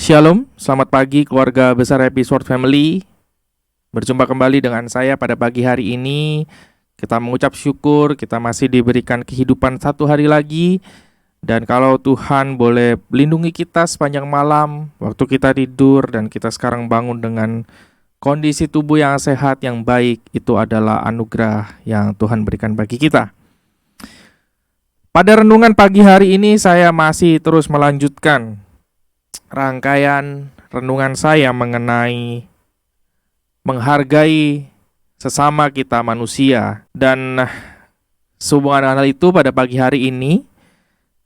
Shalom, selamat pagi keluarga besar Happy Sword Family. Berjumpa kembali dengan saya pada pagi hari ini. Kita mengucap syukur, kita masih diberikan kehidupan satu hari lagi. Dan kalau Tuhan boleh lindungi kita sepanjang malam, waktu kita tidur dan kita sekarang bangun dengan kondisi tubuh yang sehat, yang baik, itu adalah anugerah yang Tuhan berikan bagi kita. Pada renungan pagi hari ini saya masih terus melanjutkan rangkaian renungan saya mengenai menghargai sesama kita manusia. Dan sehubungan dengan hal itu, pada pagi hari ini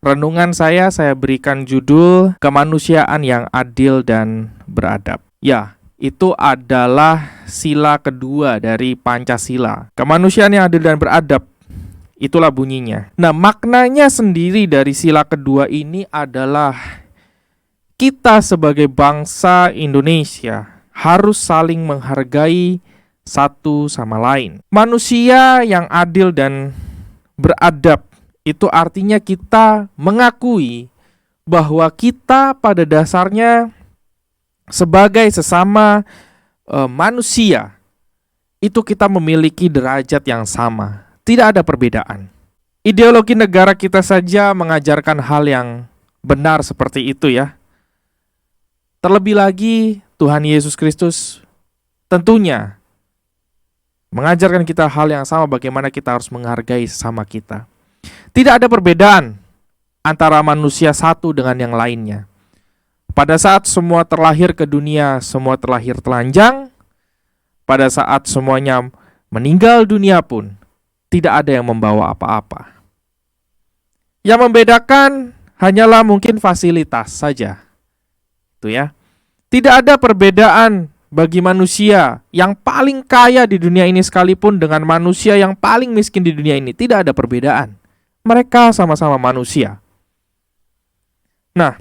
renungan saya berikan judul kemanusiaan yang adil dan beradab. Ya, itu adalah sila kedua dari Pancasila. Kemanusiaan yang adil dan beradab, itulah bunyinya. Nah, maknanya sendiri dari sila kedua ini adalah kita sebagai bangsa Indonesia harus saling menghargai satu sama lain. Manusia yang adil dan beradab itu artinya kita mengakui bahwa kita pada dasarnya sebagai sesama manusia itu kita memiliki derajat yang sama. Tidak ada perbedaan. Ideologi negara kita saja mengajarkan hal yang benar seperti itu ya. Terlebih lagi Tuhan Yesus Kristus tentunya mengajarkan kita hal yang sama, bagaimana kita harus menghargai sesama kita. Tidak ada perbedaan antara manusia satu dengan yang lainnya. Pada saat semua terlahir ke dunia, semua terlahir telanjang. Pada saat semuanya meninggal dunia pun, tidak ada yang membawa apa-apa. Yang membedakan hanyalah mungkin fasilitas saja. Itu ya. Tidak ada perbedaan bagi manusia yang paling kaya di dunia ini sekalipun dengan manusia yang paling miskin di dunia ini. Tidak ada perbedaan. Mereka sama-sama manusia. Nah,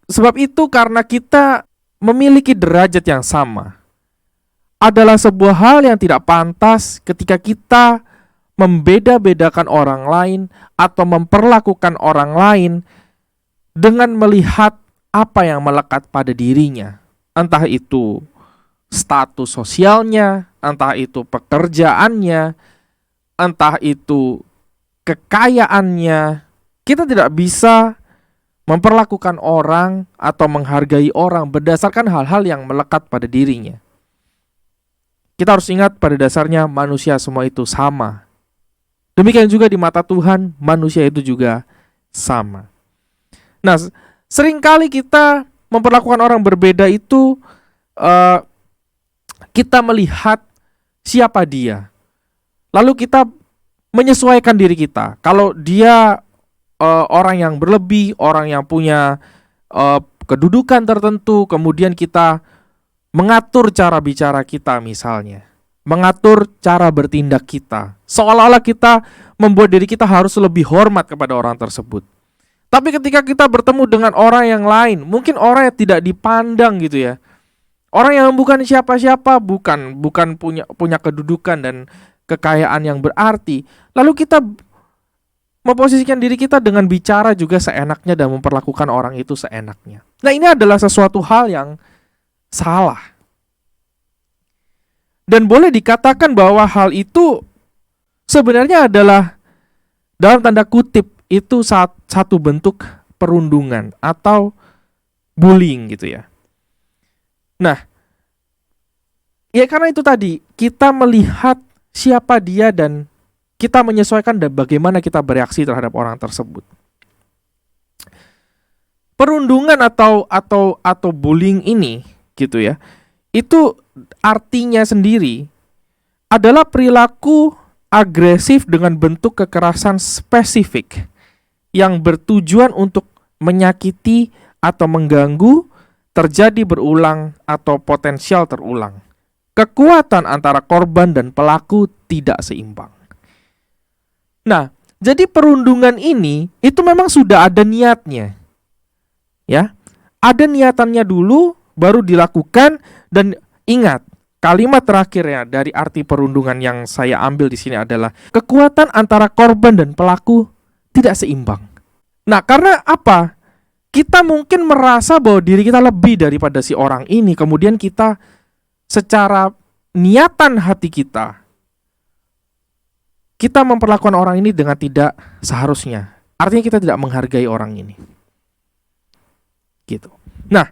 sebab itu karena kita memiliki derajat yang sama, adalah sebuah hal yang tidak pantas ketika kita membeda-bedakan orang lain atau memperlakukan orang lain dengan melihat apa yang melekat pada dirinya. Entah itu status sosialnya, entah itu pekerjaannya, entah itu kekayaannya. Kita tidak bisa memperlakukan orang atau menghargai orang berdasarkan hal-hal yang melekat pada dirinya. Kita harus ingat pada dasarnya manusia semua itu sama. Demikian juga di mata Tuhan, manusia itu juga sama. Nah, seringkali kita memperlakukan orang berbeda itu kita melihat siapa dia. Lalu kita menyesuaikan diri kita. Kalau dia orang yang berlebih, orang yang punya kedudukan tertentu, kemudian kita mengatur cara bicara kita misalnya. Mengatur cara bertindak kita. Seolah-olah kita membuat diri kita harus lebih hormat kepada orang tersebut. Tapi ketika kita bertemu dengan orang yang lain, mungkin orang yang tidak dipandang gitu ya. Orang yang bukan siapa-siapa, bukan punya kedudukan dan kekayaan yang berarti. Lalu kita memposisikan diri kita dengan bicara juga seenaknya dan memperlakukan orang itu seenaknya. Nah, ini adalah sesuatu hal yang salah. Dan boleh dikatakan bahwa hal itu sebenarnya adalah dalam tanda kutip itu satu bentuk perundungan atau bullying gitu ya. Nah, ya karena itu tadi kita melihat siapa dia dan kita menyesuaikan dan bagaimana kita bereaksi terhadap orang tersebut. Perundungan atau bullying ini gitu ya. Itu artinya sendiri adalah perilaku agresif dengan bentuk kekerasan spesifik yang bertujuan untuk menyakiti atau mengganggu, terjadi berulang atau potensial terulang. Kekuatan antara korban dan pelaku tidak seimbang. Nah, jadi perundungan ini itu memang sudah ada niatnya. Ya. Ada niatannya dulu baru dilakukan. Dan ingat, kalimat terakhirnya dari arti perundungan yang saya ambil di sini adalah kekuatan antara korban dan pelaku tidak seimbang. Nah, karena apa? kita mungkin merasa bahwa diri kita lebih daripada si orang ini. Kemudian kita secara niatan hati kita memperlakukan orang ini dengan tidak seharusnya. Artinya kita tidak menghargai orang ini. Gitu. Nah,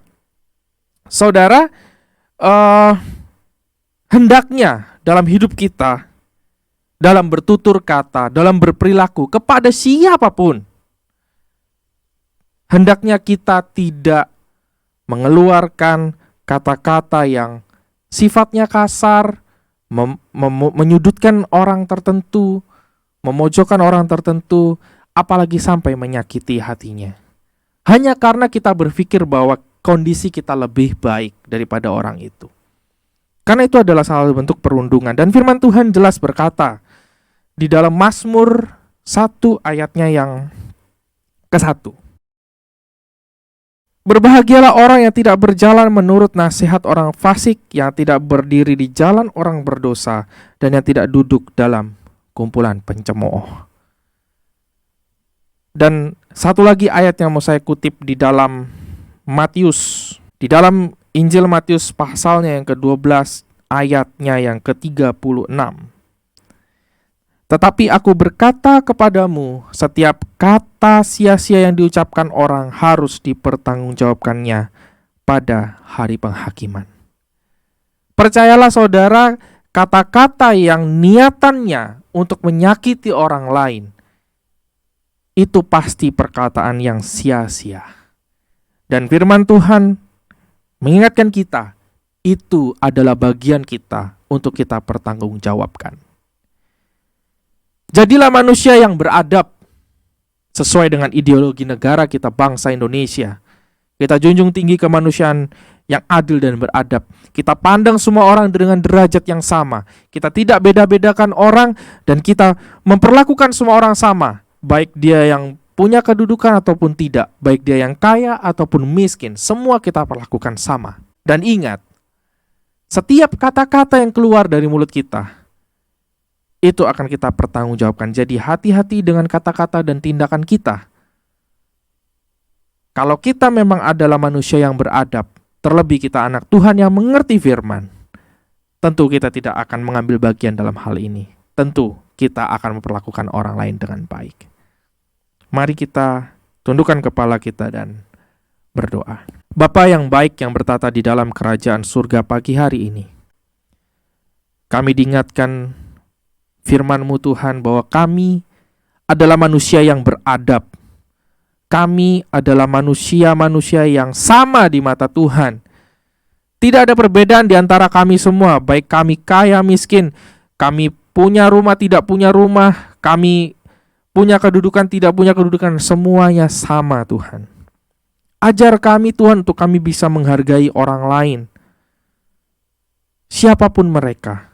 saudara, hendaknya dalam hidup kita, dalam bertutur kata, dalam berperilaku kepada siapapun, hendaknya kita tidak mengeluarkan kata-kata yang sifatnya kasar, menyudutkan orang tertentu, memojokkan orang tertentu, apalagi sampai menyakiti hatinya. Hanya karena kita berpikir bahwa kondisi kita lebih baik daripada orang itu. Karena itu adalah salah satu bentuk perundungan. Dan firman Tuhan jelas berkata di dalam Mazmur 1 ayatnya yang ke-1. Berbahagialah orang yang tidak berjalan menurut nasihat orang fasik, yang tidak berdiri di jalan orang berdosa, dan yang tidak duduk dalam kumpulan pencemooh. Dan satu lagi ayat yang mau saya kutip di dalam Matius, di dalam Injil Matius pasalnya yang ke-12 ayatnya yang ke-36. Tetapi aku berkata kepadamu, setiap kata sia-sia yang diucapkan orang harus dipertanggungjawabkannya pada hari penghakiman. Percayalah saudara, kata-kata yang niatannya untuk menyakiti orang lain, itu pasti perkataan yang sia-sia. Dan firman Tuhan mengingatkan kita, itu adalah bagian kita untuk kita pertanggungjawabkan. Jadilah manusia yang beradab sesuai dengan ideologi negara kita, bangsa Indonesia. Kita junjung tinggi kemanusiaan yang adil dan beradab. Kita pandang semua orang dengan derajat yang sama. Kita tidak beda-bedakan orang dan kita memperlakukan semua orang sama. Baik dia yang punya kedudukan ataupun tidak, baik dia yang kaya ataupun miskin, semua kita perlakukan sama. Dan ingat, setiap kata-kata yang keluar dari mulut kita, itu akan kita pertanggungjawabkan. Jadi hati-hati dengan kata-kata dan tindakan kita. Kalau kita memang adalah manusia yang beradab, terlebih kita anak Tuhan yang mengerti firman, tentu kita tidak akan mengambil bagian dalam hal ini. Tentu kita akan memperlakukan orang lain dengan baik. Mari kita tundukkan kepala kita dan berdoa. Bapa yang baik yang bertata di dalam kerajaan surga pagi hari ini, kami diingatkan firman-Mu Tuhan bahwa kami adalah manusia yang beradab. Kami adalah manusia-manusia yang sama di mata Tuhan. Tidak ada perbedaan di antara kami semua, baik kami kaya miskin, kami punya rumah tidak punya rumah, kami punya kedudukan tidak punya kedudukan, semuanya sama Tuhan. Ajar kami Tuhan untuk kami bisa menghargai orang lain, siapapun mereka.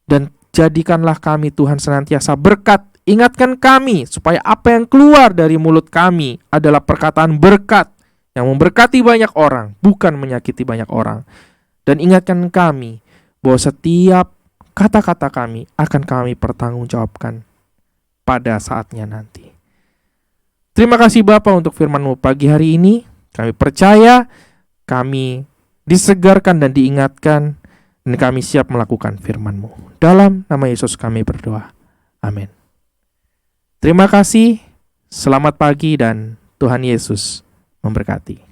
Dan jadikanlah kami Tuhan senantiasa berkat. Ingatkan kami supaya apa yang keluar dari mulut kami adalah perkataan berkat yang memberkati banyak orang, bukan menyakiti banyak orang. Dan ingatkan kami bahwa setiap kata-kata kami akan kami pertanggungjawabkan pada saatnya nanti. Terima kasih Bapa untuk firman-Mu pagi hari ini. Kami percaya, kami disegarkan dan diingatkan, dan kami siap melakukan firman-Mu. Dalam nama Yesus kami berdoa. Amin. Terima kasih, selamat pagi dan Tuhan Yesus memberkati.